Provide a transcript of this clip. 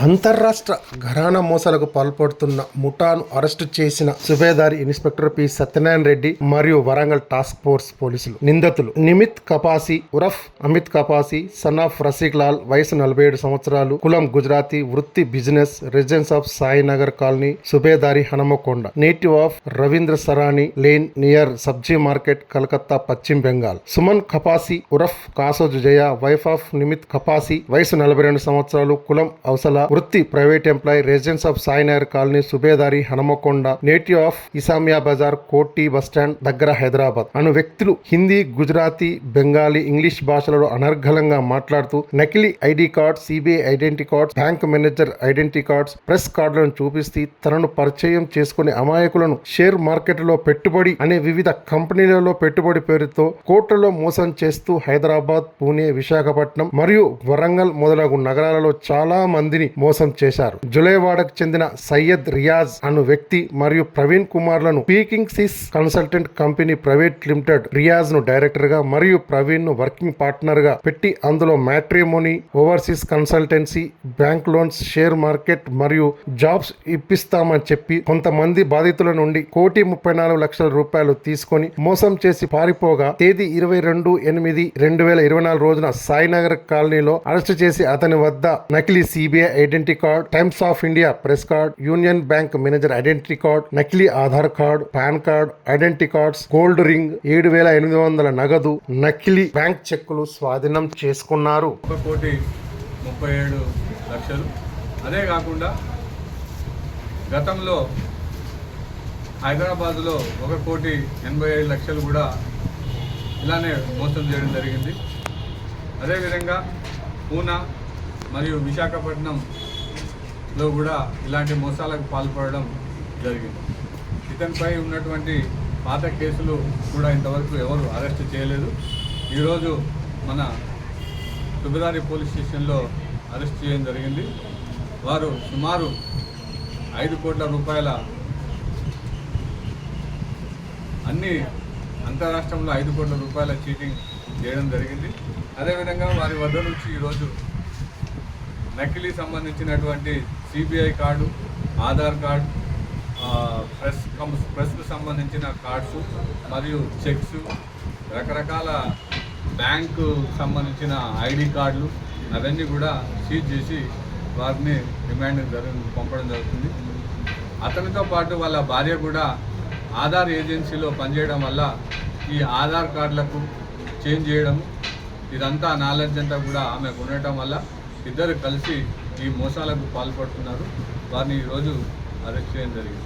అంతర్రాష్ట్ర ఘరానా మోసాలకు పాల్పడుతున్న ముఠాను అరెస్టు చేసిన సుబేదారి ఇన్స్పెక్టర్ పి సత్యనారాయణ రెడ్డి మరియు వరంగల్ టాస్క్ ఫోర్స్ పోలీసులు. నిందితులు నిమిత్ కపాసి ఉరఫ్ అమిత్ కపాసి, సన్ ఆఫ్ రసీక్ లాల్, వయసు 47 సంవత్సరాలు, కులం గుజరాతీ, వృత్తి business, residence of Sainagar colony, Subedari, Hanumakonda, native of Rabindra Sarani lane near Sabzi market, Calcutta, Paschim Bengal. Suman Kapasi ఉరఫ్ కాసోజు జయ, వైఫ్ ఆఫ్ నిమిత్ కపాసి, వయసు 42 సంవత్సరాలు, కులం అవసల, వృత్తి private employee, residence of Sainagar colony, Subedari, Hanumakonda, native of Isamia Bazar, కోటి బస్టాండ్ దగ్గర, హైదరాబాద్ అను వ్యక్తులు హిందీ, గుజరాతీ, బెంగాలీ, ఇంగ్లీష్ భాషలలో అనర్గళంగా మాట్లాడుతూ నకిలీ ID cards, CBI identity cards, bank manager identity cards, press కార్డులను చూపిస్తూ తనను పరిచయం చేసుకునే అమాయకులను షేర్ మార్కెట్లో పెట్టుబడి అనే వివిధ కంపెనీలలో పెట్టుబడి పేరుతో కోట్లలో మోసం చేస్తూ హైదరాబాద్, పూణే, విశాఖపట్నం మరియు వరంగల్ మొదలగు నగరాలలో చాలా మందిని మోసం చేశారు. జులైవాడకు చెందిన సయ్యద్ రియాజ్ అను వ్యక్తి మరియు ప్రవీణ్ కుమార్ లను పీకింగ్ సిస్ consultant company private limited Riyaz ను డైరెక్టర్ గా మరియు ప్రవీణ్ ను వర్కింగ్ పార్ట్నర్ గా పెట్టి అందులో matrimony, overseas consultancy, bank loans, share market మరియు జాబ్స్ ఇప్పిస్తామని చెప్పి కొంతమంది బాధితుల నుండి 1,34,00,000 రూపాయలు తీసుకొని మోసం చేసి పారిపోగా తేదీ 22/8/2024 రోజున సాయినగర్ కాలనీలో అరెస్టు చేసి అతని వద్ద నకిలీ CBI identity card, Times of India press card, Union Bank manager identity card, నకిలీ Aadhaar card, PAN card, identity cards, gold ring, 7,800 నగదు, నకిలీ బ్యాంక్ చెక్కులు స్వాధీనం చేసుకున్నారు. 1,37,00,000. అదే కాకుండా గతంలో హైదరాబాద్లో 1,87,00,000 కూడా ఇలానే మోసం చేయడం జరిగింది. అదేవిధంగా పూనా మరియు విశాఖపట్నంలో కూడా ఇలాంటి మోసాలకు పాల్పడడం జరిగింది. ఇతనిపై ఉన్నటువంటి పాత కేసులు కూడా ఇంతవరకు ఎవరు అరెస్ట్ చేయలేదు. ఈరోజు మన సుబేదారి పోలీస్ స్టేషన్లో అరెస్ట్ చేయడం జరిగింది. వారు సుమారు 5 కోట్ల రూపాయల అన్ని అంతరాష్ట్రంలో 5 కోట్ల రూపాయల చీటింగ్ చేయడం జరిగింది. అదేవిధంగా వారి వద్ద నుంచి ఈరోజు నకిలీ సంబంధించినటువంటి సిబిఐ కార్డు, ఆధార్ కార్డు, ప్రెస్కు సంబంధించిన కార్డ్స్ మరియు చెక్స్, రకరకాల బ్యాంకు సంబంధించిన ఐడి కార్డులు అవన్నీ కూడా సీజ్ చేసి వారిని రిమాండ్ పంపడం జరుగుతుంది. అతనితో పాటు వాళ్ళ భార్య కూడా ఆధార్ ఏజెన్సీలో పనిచేయడం వల్ల ఈ ఆధార్ కార్డులకు చేంజ్ చేయడం ఇదంతా నాలెడ్జ్ అంతా కూడా ఆమెకు ఉండటం వల్ల ఇద్దరు కలిసి ఈ మోసాలకు పాల్పడుతున్నారు. వారిని ఈరోజు అరెస్ట్ చేయడం జరిగింది.